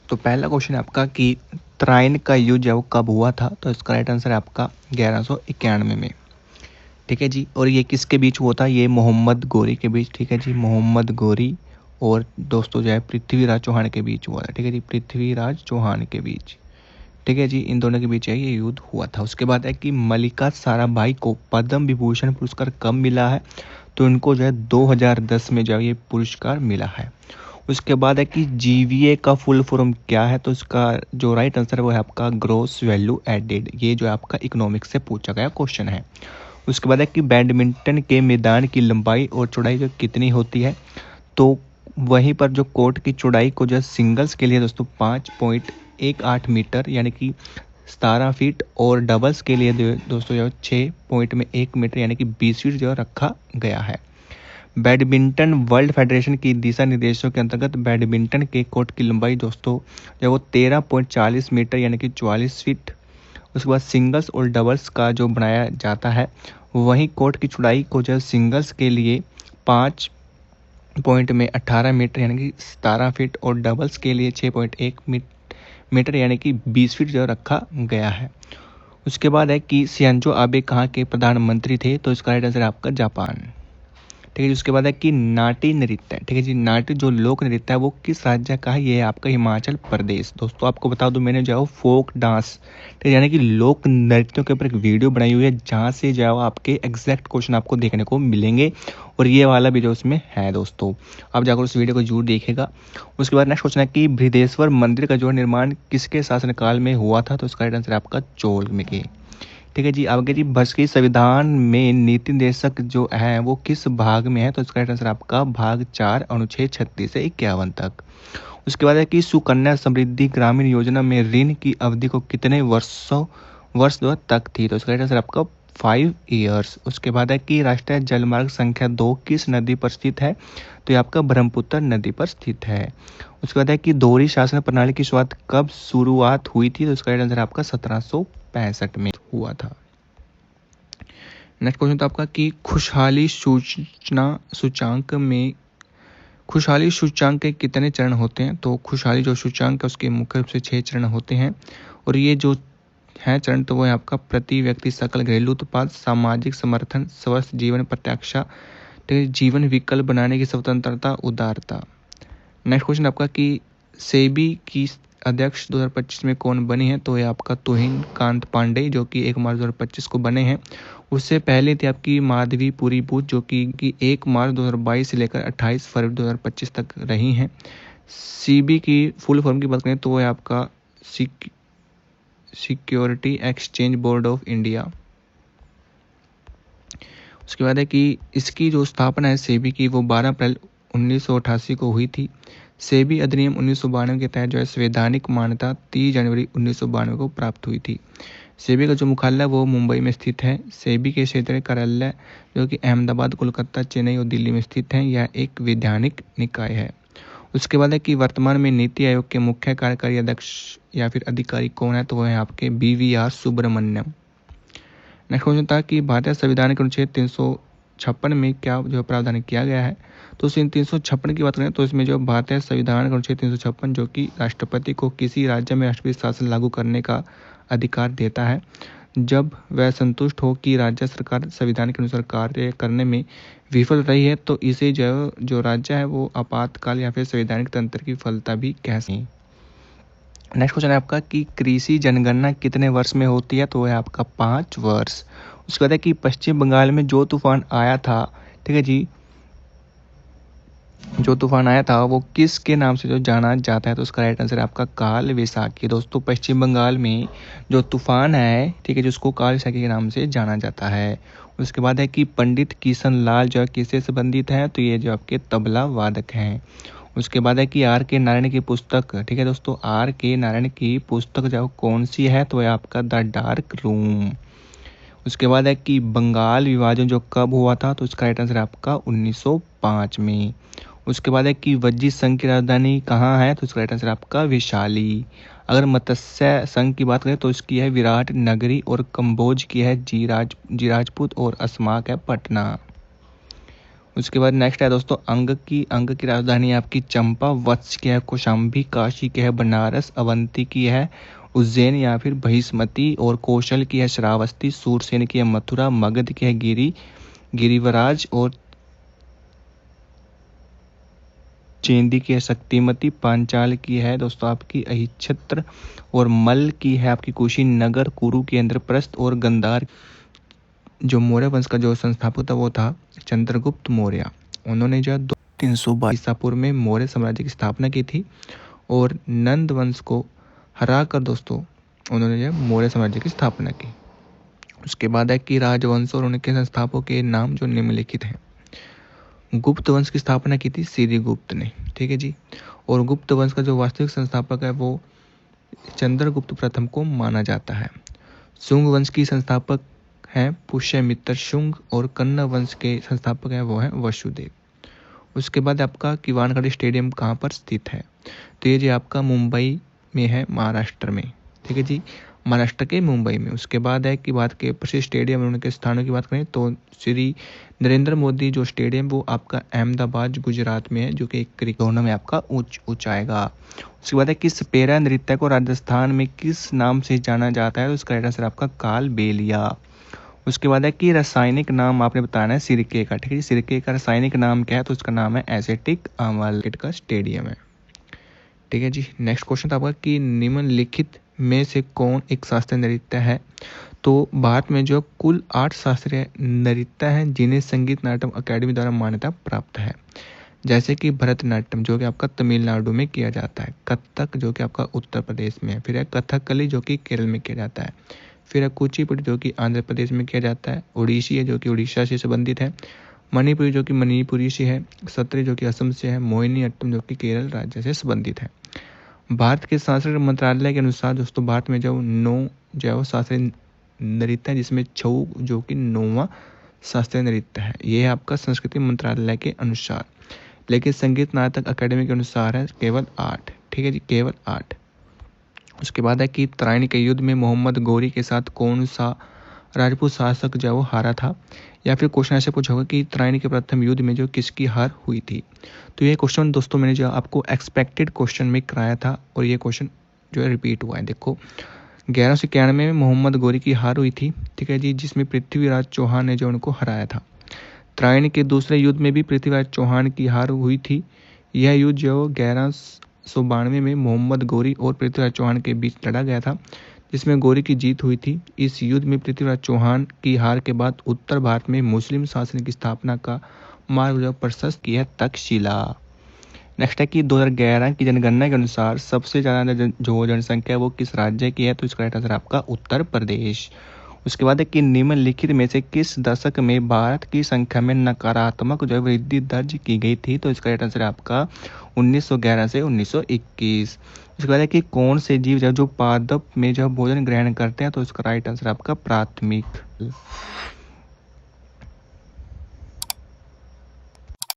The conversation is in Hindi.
तो पहला क्वेश्चन है आपका कि त्राइन का युद्ध वो कब हुआ था, तो इसका राइट आंसर है आपका 1191 में। ठीक है जी। और ये किसके बीच हुआ था, ये मोहम्मद गोरी के बीच। ठीक है जी, मोहम्मद गोरी और दोस्तों जो है पृथ्वीराज चौहान के बीच हुआ था। ठीक है जी, पृथ्वीराज चौहान के बीच। ठीक है जी, इन दोनों के बीच है ये युद्ध हुआ था। उसके बाद है कि मल्लिका साराभाई को पद्म विभूषण पुरस्कार कब मिला है, तो इनको जो है 2010 में जो है ये पुरस्कार मिला है। उसके बाद है कि जीवीए का फुल फॉर्म क्या है, तो इसका जो राइट आंसर है वो है आपका ग्रॉस वैल्यू एडेड। ये जो है आपका इकोनॉमिक्स से पूछा गया क्वेश्चन है। उसके बाद है कि बैडमिंटन के मैदान की लंबाई और चौड़ाई जो कितनी होती है, तो वहीं पर जो कोर्ट की चौड़ाई को जो सिंगल्स के लिए दोस्तों 5.18 मीटर यानी कि 17 फीट, और डबल्स के लिए दोस्तों जो 6.1 मीटर यानी कि 20 फीट जो रखा गया है। बैडमिंटन वर्ल्ड फेडरेशन की दिशा निर्देशों के अंतर्गत बैडमिंटन के कोर्ट की लंबाई दोस्तों जो वो 13.40 मीटर यानी कि 44 फीट। उसके बाद सिंगल्स और डबल्स का जो बनाया जाता है, वहीं कोर्ट की चौड़ाई को जो सिंगल्स के लिए 5.18 मीटर यानी कि 17 फीट, और डबल्स के लिए 6.1 मीटर यानी कि 20 फीट जो रखा गया है। उसके बाद है कि शिंजो आबे कहाँ के प्रधानमंत्री थे, तो इसका राइट आंसर है आपका जापान। ठीक है जी। उसके बाद है कि नाट्य नृत्य। ठीक है जी, नाट्य जो लोक नृत्य है वो किस राज्य का है, ये है आपका हिमाचल प्रदेश। दोस्तों आपको बता दूं, मैंने जो है फोक डांस ठीक है यानी कि लोक नृत्यों के ऊपर एक वीडियो बनाई हुई है, जहाँ से जो है आपके एग्जैक्ट क्वेश्चन आपको देखने को मिलेंगे, और ये वाला भी जो उसमें है दोस्तों, आप जाकर उस वीडियो को जरूर देखेगा। उसके बाद नेक्स्ट क्वेश्चन है कि बृहदेश्वर मंदिर का जो निर्माण किसके शासनकाल में हुआ था, तो इसका राइट आंसर है आपका चोल में के। ठीक है जी। आगे जी, भारतीय संविधान में नीति निर्देशक जो है वो किस भाग में है, तो इसका राइट आंसर आपका भाग 4 अनुच्छेद 36 से 51 तक। उसके बाद है कि सुकन्या समृद्धि ग्रामीण योजना में ऋण की अवधि को कितने वर्ष दो तक थी, तो इसका राइट आंसर आपका 5 ईयर्स। उसके बाद है कि राष्ट्रीय जलमार्ग संख्या 2 किस नदी पर स्थित है, तो ये आपका ब्रह्मपुत्र नदी पर स्थित है। उसके बाद है कि दोहरी शासन प्रणाली की कब शुरुआत हुई थी, तो इसका राइट आंसर आपका 1765 में हुआ था। नेक्स्ट क्वेश्चन था आपका कि खुशहाली सूचांक के कितने चरण होते हैं, तो खुशहाली जो सूचांक है उसके मुख्य रूप से 6 चरण होते हैं, और ये जो है चरण तो वो है आपका प्रति व्यक्ति सकल घरेलू उत्पाद, सामाजिक समर्थन, स्वस्थ जीवन प्रत्याशा, जीवन विकल्प बनाने की स्वतंत्रता, उदारता। नेक्स्ट क्वेश्चन आपका कि सेबी की अध्यक्ष 2025 में कौन बनी है, तो ये आपका तुहिन कांत पांडे जो कि 1 मार्च 2025 को बने हैं। उससे पहले थी आपकी माधवी पुरी बूथ जो कि 1 मार्च 2022 से लेकर 28 फरवरी 2025 तक रही हैं। सीबी की फुल फॉर्म की बात करें तो वो है आपका security exchange board of India. उसके बाद है कि इसकी जो स्थापना है सेबी की वो 12 अप्रैल 1988 को हुई थी। सेबी अधिनियम 1992 के तहत जो है संवैधानिक मान्यता 30 जनवरी 1992 को प्राप्त हुई थी। सेबी का जो मुख्यालय वो मुंबई में स्थित है। सेबी के क्षेत्रीय कार्यालय जो कि अहमदाबाद, कोलकाता, चेन्नई और दिल्ली में स्थित है। यह एक वैधानिक निकाय है। उसके बाद है कि वर्तमान में नीति आयोग के मुख्य कार्यकारी अध्यक्ष या फिर अधिकारी कौन है, तो वह है आपके BVR सुब्रमण्यम। नेक्स्ट क्वेश्चन था कि भारतीय संविधान के अनुच्छेद 356 में क्या जो प्रावधान किया गया है, तो इस 356 की बात करें तो इसमें जो भारतीय संविधान का अनुच्छेद 356 जो कि राष्ट्रपति को किसी राज्य में राष्ट्रपति शासन लागू करने का अधिकार देता है, जब वह संतुष्ट हो कि राज्य सरकार संविधान के अनुसार कार्य करने में विफल रही है, तो इसे जो राज्य है वो आपातकाल या फिर संवैधानिक तंत्र की विफलता भी कह सकते हैं। नेक्स्ट क्वेश्चन है आपका कि कृषि जनगणना कितने वर्ष में होती है, तो वह है आपका 5 वर्ष। उसके बाद है कि पश्चिम बंगाल में जो तूफान आया था, ठीक है जी, जो तूफान आया था वो किसके नाम से जो जाना जाता है, तो उसका राइट आंसर है आपका काल वैसाखी। दोस्तों पश्चिम बंगाल में जो तूफान है, ठीक है, जिसको काल वैसाखी के नाम से जाना जाता है। उसके बाद है कि पंडित किशन लाल जो किससे संबंधित है, तो ये जो आपके तबला वादक हैं। उसके बाद है कि R.K. नारायण की पुस्तक, ठीक है दोस्तों, R.K. नारायण की पुस्तक जो कौन सी है, तो है आपका द डार्क रूम। उसके बाद है कि बंगाल विभाजन जो कब हुआ था, तो इसका राइट आंसर है आपका 1905 में। उसके बाद है कि वज्जी संघ की राजधानी कहाँ है, तो इसका राइट आंसर आपका विशाली। अगर मत्स्य संघ की बात करें तो इसकी है विराट नगरी, और कंबोज की है जीराजपुर, और अस्माक है पटना। उसके बाद नेक्स्ट है दोस्तों अंग की राजधानी आपकी चंपा, वत्स की है कौशाम्बी, काशी की है बनारस, अवंती की है उज्जैन या फिर बहिष्मती, और कौशल की है श्रावस्ती, सूरसेन की है मथुरा, मगध की है गिरिवराज, और चेंदी की है शक्तिमती, पांचाल की है दोस्तों आपकी अहिच्छत्र, और मल की है आपकी कुशीनगर, कुरु की इंद्रप्रस्थ, और गंधार जो मौर्य वंश का जो संस्थापक था वो था चंद्रगुप्त मौर्य। उन्होंने जो 322 ईसा पूर्व में मौर्य साम्राज्य की स्थापना की थी, और नंद वंश को हराकर दोस्तों उन्होंने जो मौर्य साम्राज्य की स्थापना की। उसके बाद है कि राजवंश और उनके संस्थापकों के नाम जो निम्नलिखित हैं। गुप्त वंश की स्थापना की थी सिरिगुप्त ने, ठीक है जी। और गुप्त वंश का जो वास्तविक संस्थापक है वो चंद्रगुप्त प्रथम को माना जाता है। शुंग वंश की संस्थापक हैं पुष्यमित्र शुंग, और कन्ना वंश के संस्थापक हैं वो हैं वसुदेव। उसके बाद आपका किवानखड़ी स्टेडियम कहाँ पर स्थित है, तो ये जी आपका मुंबई में है, महाराष्ट्र में, ठीक है जी, महाराष्ट्र के मुंबई में। उसके बाद है कि बात के प्रसिद्ध स्टेडियम उनके स्थानों की बात करें तो श्री नरेंद्र मोदी जो स्टेडियम वो आपका अहमदाबाद गुजरात में है, जो कि एक दोनों में आपका ऊंचाएगा। उसके बाद है कि सपेरा नृत्य को राजस्थान में किस नाम से जाना जाता है, तो इसका राइट आंसर आपका कालबेलिया। उसके बाद है कि रासायनिक नाम आपने बताना है सिरके का, ठीक है, सिरके का रासायनिक नाम क्या है, तो उसका नाम है एसिटिक अम्ल का स्टेडियम है, ठीक है जी। नेक्स्ट क्वेश्चन था आपका कि निम्नलिखित में से कौन एक शास्त्रीय नृत्य है, तो भारत में जो कुल 8 शास्त्रीय नृत्य हैं जिन्हें संगीत नाट्यम अकेडमी द्वारा मान्यता प्राप्त है, जैसे कि भरतनाट्यम जो कि आपका तमिलनाडु में किया जाता है, कथक जो कि आपका उत्तर प्रदेश में है, फिर है कथकली जो कि केरल में किया जाता है, फिर है कुचिपुड़ी जो कि आंध्र प्रदेश में किया जाता है, ओडिसी है जो कि उड़ीसा से संबंधित है, मणिपुरी जो कि मणिपुरी से है, सत्री जो कि असम से है, मोहिनी अट्टम जो कि केरल राज्य से संबंधित है। भारत के सांस्कृतिक मंत्रालय के अनुसार दोस्तों भारत में जो 9 जैव शास्त्रीय नृत्य है, जिसमें छऊ जो कि 9वां शास्त्रीय नृत्य है, ये है आपका संस्कृति मंत्रालय के अनुसार। लेकिन संगीत नाटक अकेडमी के अनुसार है केवल 8, ठीक है जी, केवल 8। उसके बाद है कि तराइन के युद्ध में मोहम्मद गौरी के साथ कौन सा राजपूत शासक जो वो हारा था, या फिर क्वेश्चन ऐसे पूछा होगा कि तराइन के प्रथम युद्ध में जो किसकी हार हुई थी। तो ये क्वेश्चन दोस्तों मैंने जो आपको एक्सपेक्टेड क्वेश्चन में कराया था, और ये क्वेश्चन जो है रिपीट हुआ है। देखो 1191 में मोहम्मद गौरी की हार हुई थी, ठीक है जी, जिसमें पृथ्वीराज चौहान ने जो उनको हराया था। तराइन के दूसरे युद्ध में भी पृथ्वीराज चौहान की हार हुई थी। यह युद्ध जो 1192 में मोहम्मद गौरी और पृथ्वीराज चौहान के बीच लड़ा गया था, जिसमें गौरी की जीत हुई थी। इस युद्ध में पृथ्वीराज चौहान की हार के बाद उत्तर भारत में मुस्लिम शासन की स्थापना का मार्ग जो प्रशस्त किया है तक्षशिला। नेक्स्ट है कि 2011 की जनगणना के अनुसार सबसे ज़्यादा जो जनसंख्या है वो किस राज्य की है, तो इसका राइट आंसर आपका उत्तर प्रदेश। उसके बाद है कि निम्नलिखित में से किस दशक में भारत की संख्या में नकारात्मक जो वृद्धि दर्ज की गई थी, तो इसका राइट आंसर आपका 1911 से 1921। उसके बाद है कि कौन से जीव जो पादप में जो भोजन ग्रहण करते हैं, तो इसका राइट आंसर आपका प्राथमिक।